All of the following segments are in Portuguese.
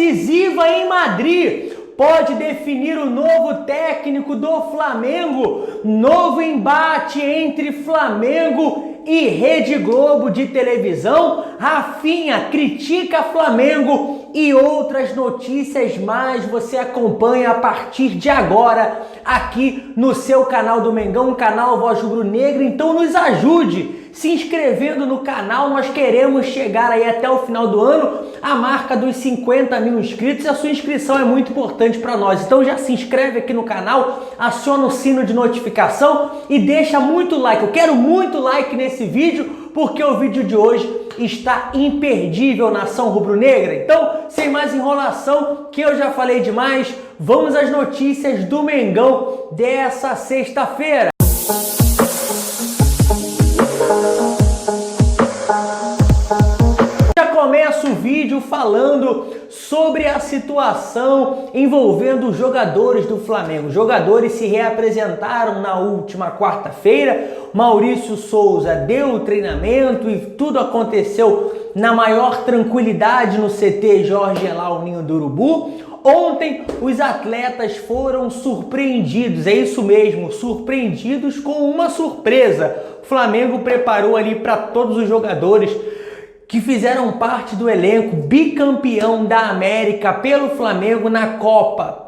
decisiva em Madrid pode definir o novo técnico do Flamengo. Novo embate entre Flamengo e Rede Globo de televisão. Rafinha critica Flamengo e outras notícias mais você acompanha a partir de agora aqui no seu canal do Mengão, canal Voz Rubro Negra. Então nos ajude se inscrevendo no canal. Nós queremos chegar aí até o final do ano a marca dos 50 mil inscritos e a sua inscrição é muito importante para nós. Então já se inscreve aqui no canal, aciona o sino de notificação e deixa muito like. Eu quero muito like nesse vídeo porque o vídeo de hoje está imperdível, nação rubro-negra. Então, sem mais enrolação, que eu já falei demais, vamos às notícias do Mengão dessa sexta-feira. Começa o vídeo falando sobre a situação envolvendo os jogadores do Flamengo. Os jogadores se reapresentaram na última quarta-feira. Maurício Souza deu o treinamento e tudo aconteceu na maior tranquilidade no CT Jorge Elal Ninho do Urubu. Ontem os atletas foram surpreendidos, é isso mesmo, surpreendidos com uma surpresa. O Flamengo preparou ali para todos os jogadores que fizeram parte do elenco bicampeão da América pelo Flamengo na Copa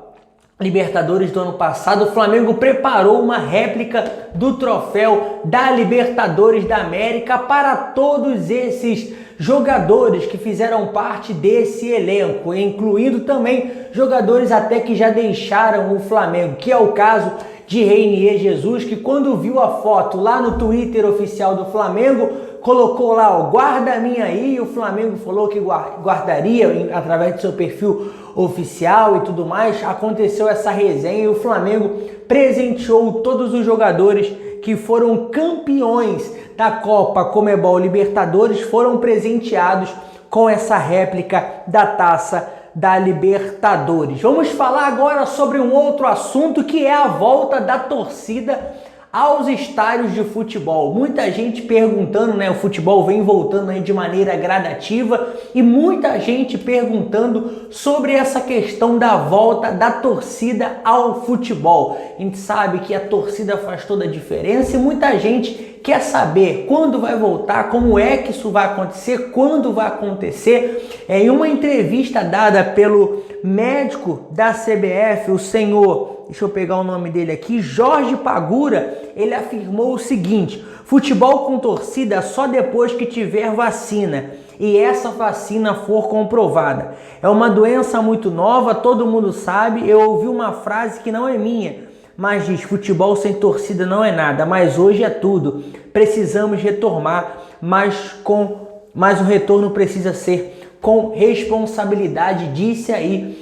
Libertadores do ano passado. O Flamengo preparou uma réplica do troféu da Libertadores da América para todos esses jogadores que fizeram parte desse elenco, incluindo também jogadores até que já deixaram o Flamengo, que é o caso de Reinier Jesus, que quando viu a foto lá no Twitter oficial do Flamengo, colocou lá, ó, guarda a minha aí, e o Flamengo falou que guardaria através do seu perfil oficial e tudo mais. Aconteceu essa resenha e o Flamengo presenteou todos os jogadores que foram campeões da Copa Conmebol Libertadores, foram presenteados com essa réplica da taça da Libertadores. Vamos falar agora sobre um outro assunto, que é a volta da torcida aos estádios de futebol. Muita gente perguntando, né? O futebol vem voltando aí de maneira gradativa e muita gente perguntando sobre essa questão da volta da torcida ao futebol. A gente sabe que a torcida faz toda a diferença e muita gente quer saber quando vai voltar, como é que isso vai acontecer, quando vai acontecer. Em uma entrevista dada pelo médico da CBF, o senhor, deixa eu pegar o nome dele aqui, Jorge Pagura, ele afirmou o seguinte: futebol com torcida só depois que tiver vacina e essa vacina for comprovada. É uma doença muito nova, todo mundo sabe. Eu ouvi uma frase que não é minha, mas diz: futebol sem torcida não é nada, mas hoje é tudo. Precisamos retomar, mas o retorno precisa ser com responsabilidade, disse aí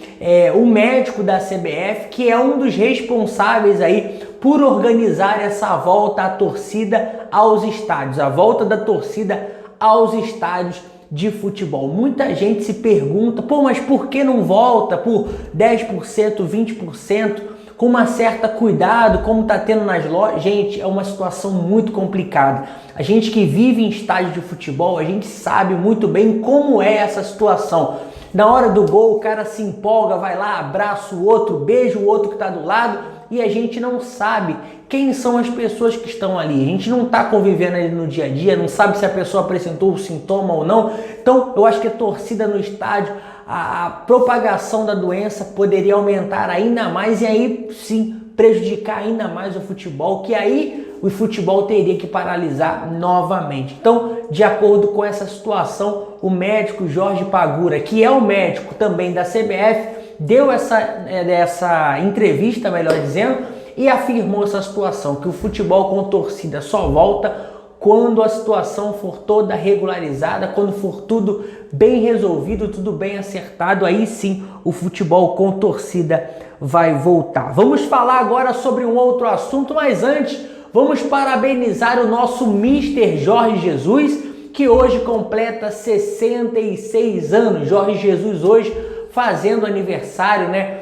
o médico da CBF, que é um dos responsáveis aí por organizar essa volta à torcida aos estádios, a volta da torcida aos estádios de futebol. Muita gente se pergunta, pô, mas por que não volta por 10%, 20%? Com uma certa cuidado, como está tendo nas lojas. Gente, é uma situação muito complicada. A gente que vive em estádio de futebol, a gente sabe muito bem como é essa situação. Na hora do gol, o cara se empolga, vai lá, abraça o outro, beija o outro que está do lado e a gente não sabe quem são as pessoas que estão ali. A gente não está convivendo ali no dia a dia, não sabe se a pessoa apresentou o sintoma ou não. Então, eu acho que a torcida no estádio, a propagação da doença poderia aumentar ainda mais e aí sim prejudicar ainda mais o futebol, que aí o futebol teria que paralisar novamente. Então, de acordo com essa situação, o médico Jorge Pagura, que é o médico também da CBF, deu essa entrevista, melhor dizendo, e afirmou essa situação, que o futebol com torcida só volta quando a situação for toda regularizada, quando for tudo bem resolvido, tudo bem acertado, aí sim o futebol com torcida vai voltar. Vamos falar agora sobre um outro assunto, mas antes vamos parabenizar o nosso Mister Jorge Jesus, que hoje completa 66 anos. Jorge Jesus hoje fazendo aniversário, né?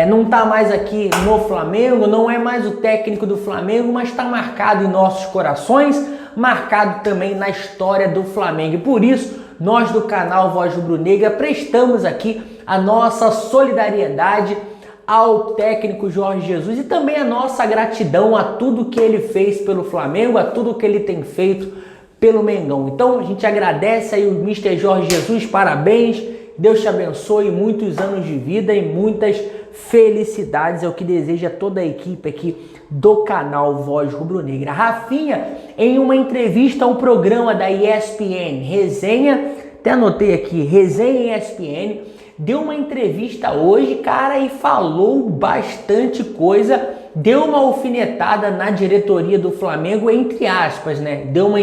Não está mais aqui no Flamengo, não é mais o técnico do Flamengo, mas está marcado em nossos corações, marcado também na história do Flamengo. E por isso, nós do canal Voz Rubro-Negra prestamos aqui a nossa solidariedade ao técnico Jorge Jesus e também a nossa gratidão a tudo que ele fez pelo Flamengo, a tudo que ele tem feito pelo Mengão. Então a gente agradece aí o Mr. Jorge Jesus, parabéns, Deus te abençoe, muitos anos de vida e muitas felicidades, é o que deseja toda a equipe aqui do canal Voz Rubro-Negra. Rafinha, em uma entrevista ao programa da ESPN, Resenha, até anotei aqui, Resenha ESPN, deu uma entrevista hoje, cara, e falou bastante coisa, deu uma alfinetada na diretoria do Flamengo, entre aspas, né? Deu uma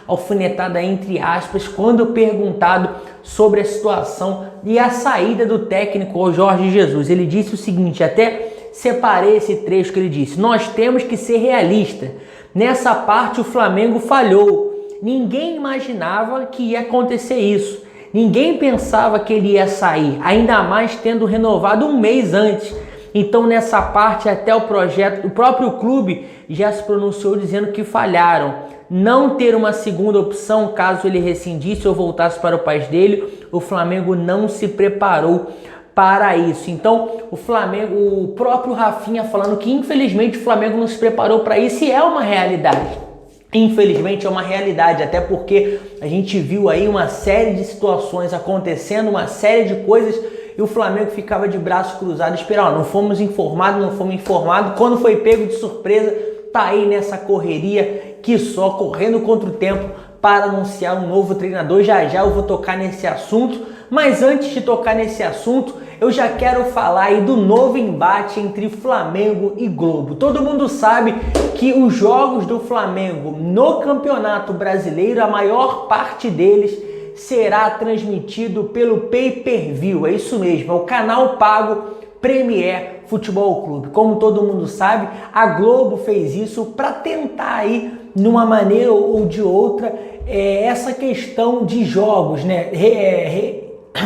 alfinetada entre aspas quando perguntado sobre a situação e a saída do técnico Jorge Jesus. Ele disse o seguinte, até separei esse trecho que ele disse: nós temos que ser realistas. Nessa parte o Flamengo falhou. Ninguém imaginava que ia acontecer isso. Ninguém pensava que ele ia sair, ainda mais tendo renovado um mês antes. Então nessa parte até o próprio clube já se pronunciou dizendo que falharam. Não ter uma segunda opção caso ele rescindisse ou voltasse para o país dele, o Flamengo não se preparou para isso. Então o Flamengo, o próprio Rafinha falando que infelizmente o Flamengo não se preparou para isso e é uma realidade. Infelizmente é uma realidade, até porque a gente viu aí uma série de situações acontecendo, uma série de coisas e o Flamengo ficava de braços cruzados esperando. Não fomos informados, quando foi pego de surpresa, tá aí nessa correria que só correndo contra o tempo para anunciar um novo treinador. Já eu vou tocar nesse assunto, mas antes de tocar nesse assunto, eu já quero falar aí do novo embate entre Flamengo e Globo. Todo mundo sabe que os jogos do Flamengo no Campeonato Brasileiro, a maior parte deles será transmitido pelo Pay-Per-View. É isso mesmo, é o canal pago Premier Futebol Clube. Como todo mundo sabe, a Globo fez isso para tentar aí, numa maneira ou de outra, essa questão de jogos, né?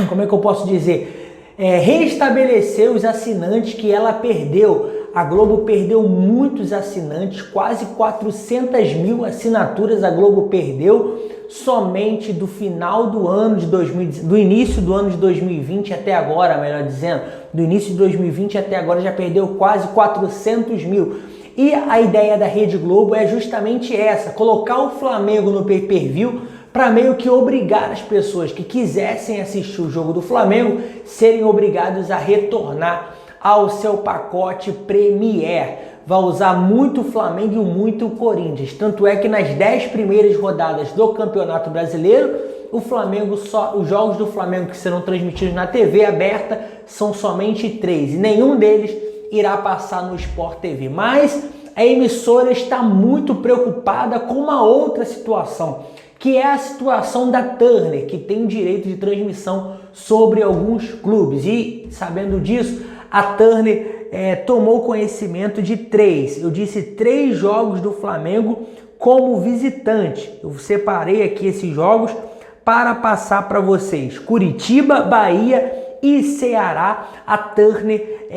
Como é que eu posso dizer? Restabelecer os assinantes que ela perdeu. A Globo perdeu muitos assinantes, quase 400 mil assinaturas a Globo perdeu somente do final do ano de 2020, do início do ano de 2020 até agora, melhor dizendo, do início de 2020 até agora já perdeu quase 400 mil. E a ideia da Rede Globo é justamente essa, colocar o Flamengo no pay-per-view para meio que obrigar as pessoas que quisessem assistir o jogo do Flamengo serem obrigados a retornar ao seu pacote Premier. Vai usar muito o Flamengo e muito o Corinthians. Tanto é que nas 10 primeiras rodadas do Campeonato Brasileiro, os jogos do Flamengo que serão transmitidos na TV aberta são somente 3 e nenhum deles irá passar no Sport TV. Mas a emissora está muito preocupada com uma outra situação, que é a situação da Turner, que tem direito de transmissão sobre alguns clubes. E sabendo disso, a Turner tomou conhecimento de 3 jogos do Flamengo como visitante. Eu separei aqui esses jogos para passar para vocês. Curitiba, Bahia e Ceará. A Turner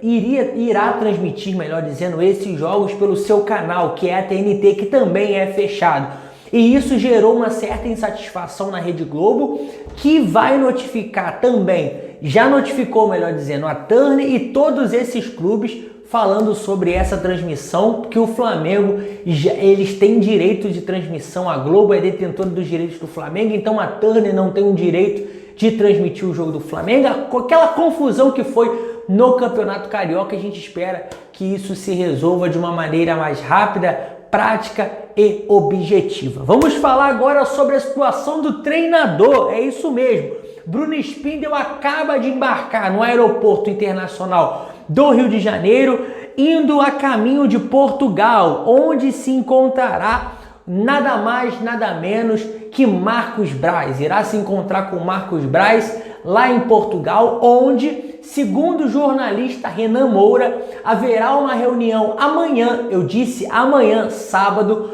irá transmitir, melhor dizendo, esses jogos pelo seu canal, que é a TNT, que também é fechado. E isso gerou uma certa insatisfação na Rede Globo, que vai notificar também, já notificou, melhor dizendo, a Turner e todos esses clubes falando sobre essa transmissão, que o Flamengo, eles têm direito de transmissão, a Globo é detentora dos direitos do Flamengo, então a Turner não tem o direito de transmitir o jogo do Flamengo. Aquela confusão que foi no Campeonato Carioca, a gente espera que isso se resolva de uma maneira mais rápida, prática e objetiva. Vamos falar agora sobre a situação do treinador. É isso mesmo. Bruno Spindel acaba de embarcar no aeroporto internacional do Rio de Janeiro, indo a caminho de Portugal, onde se encontrará nada mais, nada menos que Marcos Braz. Irá se encontrar com Marcos Braz lá em Portugal, onde, segundo o jornalista Renan Moura, haverá uma reunião amanhã, eu disse amanhã, sábado,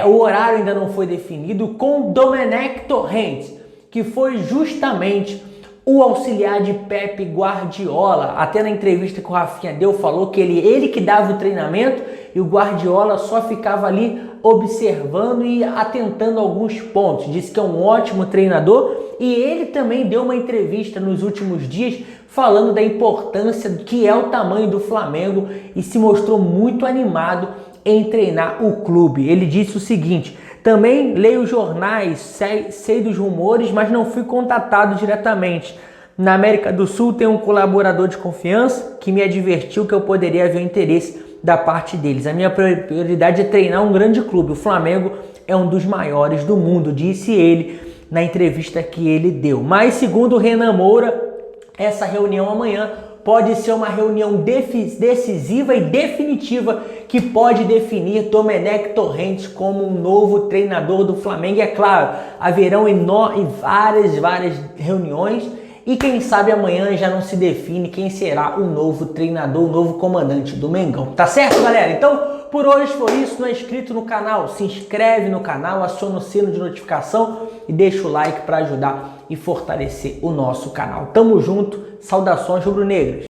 o horário ainda não foi definido, com Domenech Torrent, que foi justamente o auxiliar de Pep Guardiola. Até na entrevista que o Rafinha deu, falou que ele que dava o treinamento e o Guardiola só ficava ali observando e atentando a alguns pontos. Disse que é um ótimo treinador e ele também deu uma entrevista nos últimos dias falando da importância que é o tamanho do Flamengo e se mostrou muito animado em treinar o clube. Ele disse o seguinte: também leio jornais, sei dos rumores, mas não fui contatado diretamente. Na América do Sul tem um colaborador de confiança que me advertiu que eu poderia haver interesse da parte deles. A minha prioridade é treinar um grande clube. O Flamengo é um dos maiores do mundo, disse ele na entrevista que ele deu. Mas segundo o Renan Moura, essa reunião amanhã pode ser uma reunião decisiva e definitiva que pode definir Domenech Torrents como um novo treinador do Flamengo. E é claro, haverão várias reuniões e quem sabe amanhã já não se define quem será o novo treinador, o novo comandante do Mengão. Tá certo, galera? Então, por hoje foi isso. Não é inscrito no canal? Se inscreve no canal, aciona o sino de notificação e deixa o like para ajudar e fortalecer o nosso canal. Tamo junto, saudações rubro-negras!